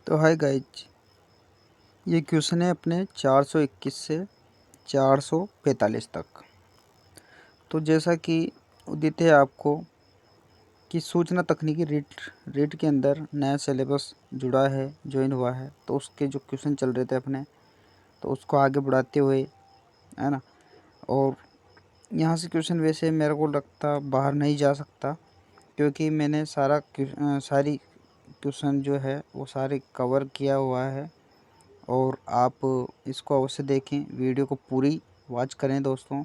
तो hi guys, ये question है अपने 421 से 445 तक। तो जैसा कि उदित है आपको कि सूचना तकनीकी रीट के अंदर नया सिलेबस जुड़ा है, ज्वाइन हुआ है, तो उसके जो क्वेश्चन चल रहे थे अपने, तो उसको आगे बढ़ाते हुए, है ना। और यहाँ से क्वेश्चन वैसे मेरे को लगता बाहर नहीं जा सकता, क्योंकि मैंने सारी क्वेश्चन जो है वो सारे कवर किया हुआ है। और आप इसको अवश्य देखें, वीडियो को पूरी वॉच करें दोस्तों।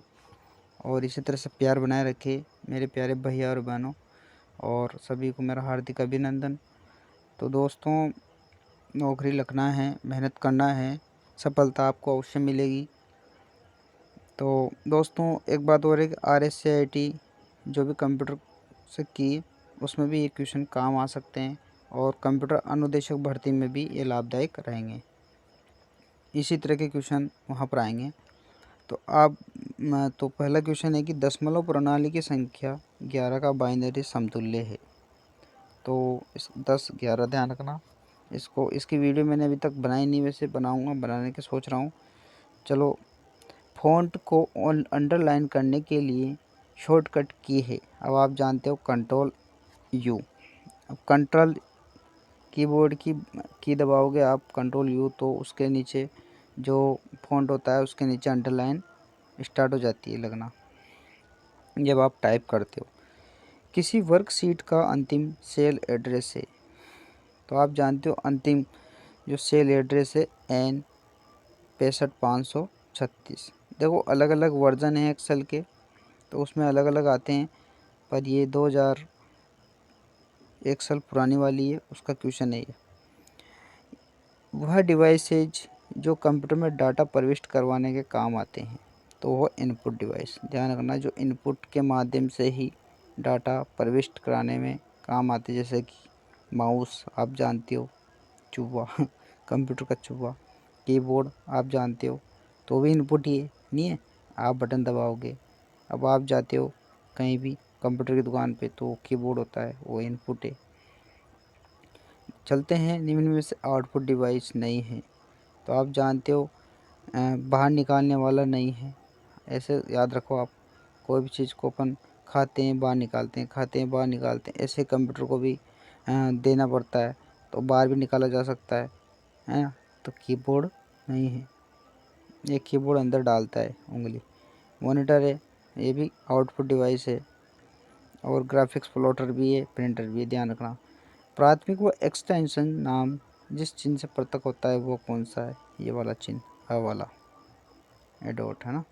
और इसी तरह से प्यार बनाए रखें मेरे प्यारे भैया और बहनों, और सभी को मेरा हार्दिक अभिनंदन। तो दोस्तों, नौकरी लगना है, मेहनत करना है, सफलता आपको अवश्य मिलेगी। तो दोस्तों, एक बात और है कि RSCIT जो भी कंप्यूटर से की, उसमें भी ये क्वेश्चन काम आ सकते हैं, और कंप्यूटर अनुदेशक भर्ती में भी ये लाभदायक रहेंगे। इसी तरह के क्वेश्चन वहाँ पर आएंगे। तो पहला क्वेश्चन है कि दशमलव प्रणाली की संख्या 11 का बाइनरी समतुल्य है। तो इस 10 11 ध्यान रखना। इसकी वीडियो मैंने अभी तक बनाई नहीं, वैसे बनाऊंगा, बनाने की सोच रहा हूँ। चलो, फ़ॉन्ट को अंडरलाइन करने के लिए शॉर्टकट की है। अब आप जानते हो कंट्रोल U। अब कंट्रोल कीबोर्ड की दबाओगे आप, कंट्रोल U, तो उसके नीचे जो फ़ॉन्ट होता है उसके नीचे अंडरलाइन स्टार्ट हो जाती है लगना जब आप टाइप करते हो। किसी वर्कशीट का अंतिम सेल एड्रेस है। तो आप जानते हो अंतिम जो सेल एड्रेस है N 65536। देखो, अलग अलग वर्जन है एक्सेल के, तो उसमें अलग अलग आते हैं, पर ये 2000 एक्सेल पुरानी वाली है, उसका क्वेश्चन है ये। वह डिवाइसेज जो कंप्यूटर में डाटा प्रविष्ट करवाने के काम आते हैं, तो वो इनपुट डिवाइस। ध्यान रखना, जो इनपुट के माध्यम से ही डाटा प्रविष्ट कराने में काम आते, जैसे कि माउस आप जानते हो, चूहा कंप्यूटर का चूहा, कीबोर्ड आप जानते हो, तो भी इनपुट ही है, नहीं है? आप बटन दबाओगे। अब आप जाते हो कहीं भी कंप्यूटर की दुकान पे, तो कीबोर्ड होता है, वो इनपुट है। चलते हैं, निम्न में से आउटपुट डिवाइस नहीं है। तो आप जानते हो बाहर निकालने वाला नहीं है। ऐसे याद रखो आप, कोई भी चीज़ को अपन खाते हैं बाहर निकालते हैं, खाते हैं बाहर निकालते हैं, ऐसे कंप्यूटर को भी देना पड़ता है, तो बाहर भी निकाला जा सकता है ना। तो कीबोर्ड नहीं है, ये कीबोर्ड अंदर डालता है उंगली। मॉनिटर है, ये भी आउटपुट डिवाइस है। और ग्राफिक्स प्लॉटर भी है, प्रिंटर भी है, ध्यान रखना। प्राथमिक व एक्सटेंशन नाम जिस चिन्ह से पृथक होता है वो कौन सा है? ये वाला चिन्ह, अ वाला, एडोट, है ना।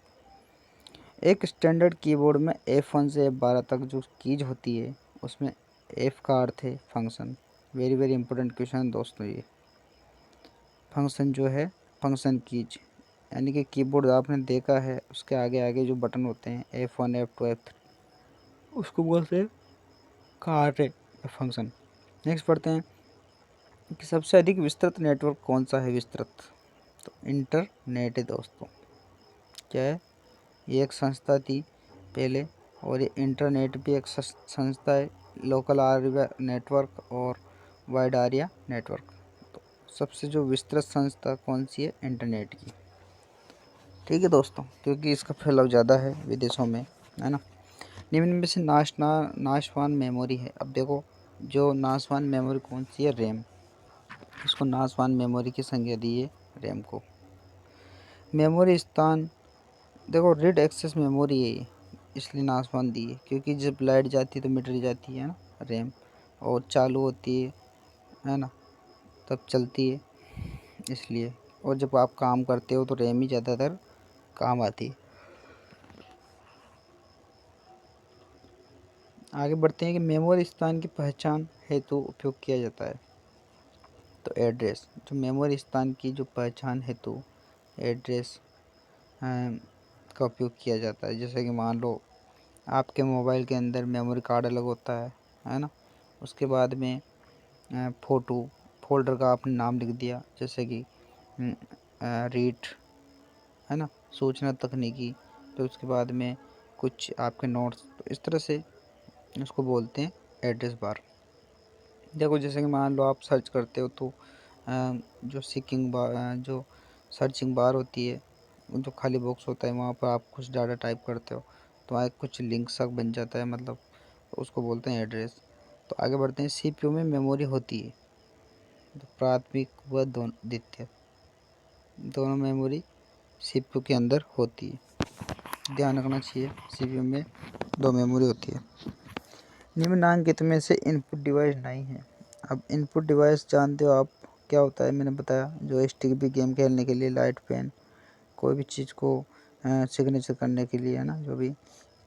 एक स्टैंडर्ड कीबोर्ड में F1 से F12 तक जो कीज होती है, उसमें F का अर्थ है function. Very very important question दोस्तों ये। फंक्शन जो है, फंक्शन कीज, यानी कि कीबोर्ड आपने देखा है, उसके आगे आगे जो बटन होते हैं F1 F2 F3, उसको बोलते हैं कार्य या फंक्शन। नेक्स्ट पढ़ते हैं कि सबसे अधिक विस्तृत नेटवर्क कौन सा है? विस्तृत, तो इंटरनेट है दोस्तों। क्या है? ये एक संस्था थी पहले, और ये इंटरनेट भी एक संस्था है। लोकल एरिया नेटवर्क और वाइड एरिया नेटवर्क। तो सबसे जो विस्तृत संस्था कौन सी है? इंटरनेट की। ठीक है दोस्तों, क्योंकि इसका फैलाव ज़्यादा है विदेशों में, है ना। निम्न में से नाशवान मेमोरी है। अब देखो, जो नाशवान मेमोरी कौन सी है? रैम। इसको नाशवान मेमोरी की संज्ञा दी है रैम को। मेमोरी स्थान, देखो रीड एक्सेस मेमोरी है ये, इसलिए नाशवान दी है, क्योंकि जब लाइट जाती है तो मिट जाती है ना रैम, और चालू होती है ना, तब चलती है, इसलिए। और जब आप काम करते हो तो रैम ही ज़्यादातर काम आती है। आगे बढ़ते हैं कि मेमोरी स्थान की पहचान हेतु उपयोग किया जाता है। तो एड्रेस, जो मेमोरी स्थान की जो पहचान हेतु एड्रेस का उपयोग किया जाता है। जैसे कि मान लो आपके मोबाइल के अंदर मेमोरी कार्ड अलग होता है ना। उसके बाद में फ़ोटो फोल्डर का आपने नाम लिख दिया, जैसे कि रीट, है ना, सूचना तकनीकी। तो उसके बाद में कुछ आपके नोट्स, तो इस तरह से उसको बोलते हैं एड्रेस बार। देखो, जैसे कि मान लो आप सर्च करते हो, तो जो जो सर्चिंग बार होती है, जो खाली बॉक्स होता है, वहाँ पर आप कुछ डाटा टाइप करते हो तो वहाँ कुछ लिंक सा बन जाता है, मतलब उसको बोलते हैं एड्रेस। तो आगे बढ़ते हैं। सीपीयू में मेमोरी होती है, तो प्राथमिक व द्वितीय दोनों मेमोरी सीपीयू के अंदर होती है। ध्यान रखना चाहिए, सीपीयू में 2 मेमोरी होती है। निम्नलिखित में से इनपुट डिवाइस नहीं है। अब इनपुट डिवाइस जानते हो आप क्या होता है, मैंने बताया जो स्टिक भी गेम खेलने के लिए, लाइट पेन कोई भी चीज़ को सिग्नेचर करने के लिए है ना, जो भी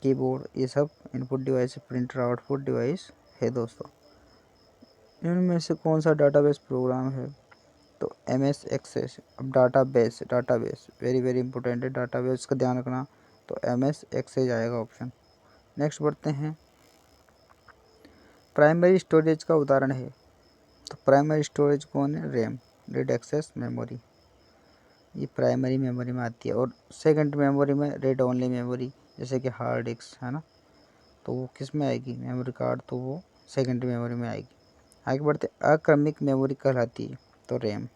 कीबोर्ड, ये सब इनपुट डिवाइस है। प्रिंटर आउटपुट डिवाइस है दोस्तों। इनमें से कौन सा डाटाबेस प्रोग्राम है, तो MS एक्सेस। अब डाटाबेस वेरी वेरी इंपॉर्टेंट है, डाटाबेस का ध्यान रखना, तो MS एक्सेस आएगा ऑप्शन। नेक्स्ट बढ़ते हैं। प्राइमरी स्टोरेज का उदाहरण है, तो प्राइमरी स्टोरेज कौन है, रैम, रीड एक्सेस मेमोरी, ये प्राइमरी मेमोरी में आती है। और सेकेंड मेमोरी में रीड ओनली मेमोरी, जैसे कि हार्ड डिस्क है ना, तो वो किस में आएगी, मेमोरी कार्ड, तो वो सेकेंडरी मेमोरी में आएगी। आगे बढ़ते, अक्रमिक मेमोरी कहलाती है, तो रैम।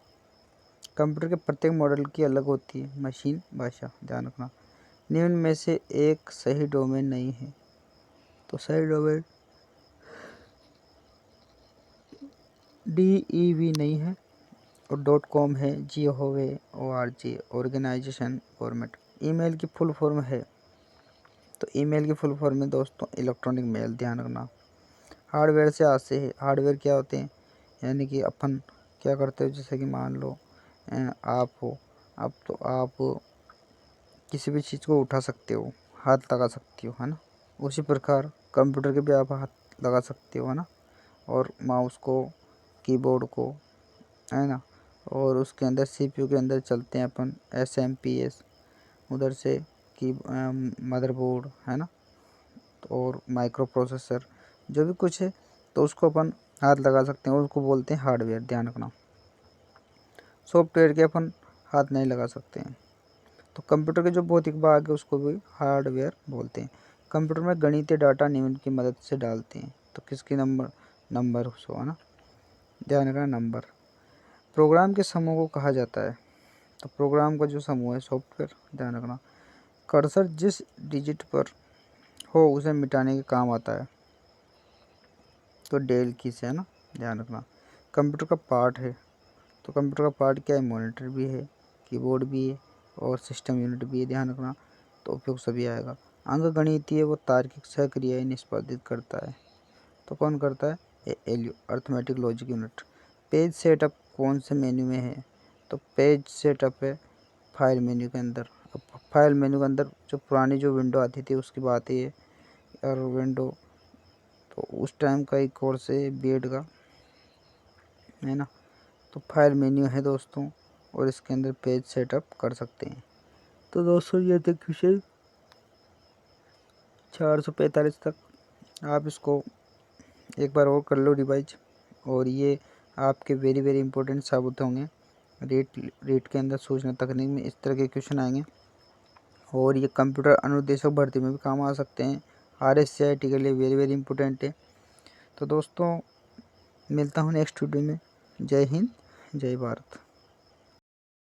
कंप्यूटर के प्रत्येक मॉडल की अलग होती है मशीन भाषा, ध्यान रखना। निम्न में से एक सही डोमेन नहीं है, तो सही डोमेन DEV नहीं है, और .com है, जियो है, ORG ऑर्गेनाइजेशन फॉर्मेट। ईमेल की फुल फॉर्म है, तो ईमेल की फुल फॉर्म में दोस्तों इलेक्ट्रॉनिक मेल, ध्यान रखना। हार्डवेयर से आते हैं। हार्डवेयर क्या होते हैं, यानी कि अपन क्या करते हो, जैसे कि मान लो आप हो, अब तो आप किसी भी चीज़ को उठा सकते हो, हाथ लगा सकते हो, है ना। उसी प्रकार कंप्यूटर के भी आप हाथ लगा सकते हो, है ना, और माउस को, कीबोर्ड को, है ना। और उसके अंदर सीपीयू के अंदर चलते हैं अपन SMPS, उधर से की मदरबोर्ड, है ना, और माइक्रो प्रोसेसर, जो भी कुछ है, तो उसको अपन हाथ लगा सकते हैं, उसको बोलते हैं हार्डवेयर, ध्यान रखना। सॉफ्टवेयर के अपन हाथ नहीं लगा सकते हैं। तो कंप्यूटर के जो भौतिक भाग है उसको भी हार्डवेयर बोलते हैं। कंप्यूटर में गणितीय डाटा निम्न की मदद से डालते हैं, तो किसकी नंबर सो, है ना, ध्यान रखना नंबर। प्रोग्राम के समूह को कहा जाता है, तो प्रोग्राम का जो समूह है सॉफ्टवेयर, ध्यान रखना। कर्सर जिस डिजिट पर हो उसे मिटाने के काम आता है, तो डेल की से, है ना, ध्यान रखना। कंप्यूटर का पार्ट है, तो कंप्यूटर का पार्ट क्या है, मॉनिटर भी है, कीबोर्ड भी है, और सिस्टम यूनिट भी है, ध्यान रखना। तो उपयोग सभी आएगा। अंग गणितीय वो तार्किक सक्रियाएं निष्पादित करता है, तो कौन करता है, ALU arithmetic logic unit. Page setup कौन से मेन्यू में है, तो पेज सेटअप है फाइल मेन्यू के अंदर। अब फाइल मेन्यू के अंदर जो पुरानी जो विंडो आती थी उसकी बात है ये, और विंडो तो उस टाइम का एक कोर्स है बीएड का, है ना। तो फाइल मेन्यू है दोस्तों, और इसके अंदर पेज सेटअप कर सकते हैं। तो दोस्तों ये थे क्वेश्चन 445 तक, आप इसको एक बार और कर लो रिवाइज, और ये आपके वेरी वेरी इंपॉर्टेंट साबित होंगे। रीट के अंदर सूचना तकनीक में इस तरह के क्वेश्चन आएंगे, और ये कंप्यूटर अनुदेशक भर्ती में भी काम आ सकते हैं। RSCIT के लिए वेरी वेरी इंपॉर्टेंट है। तो दोस्तों मिलता हूँ नेक्स्ट वीडियो में। जय हिंद, जय भारत।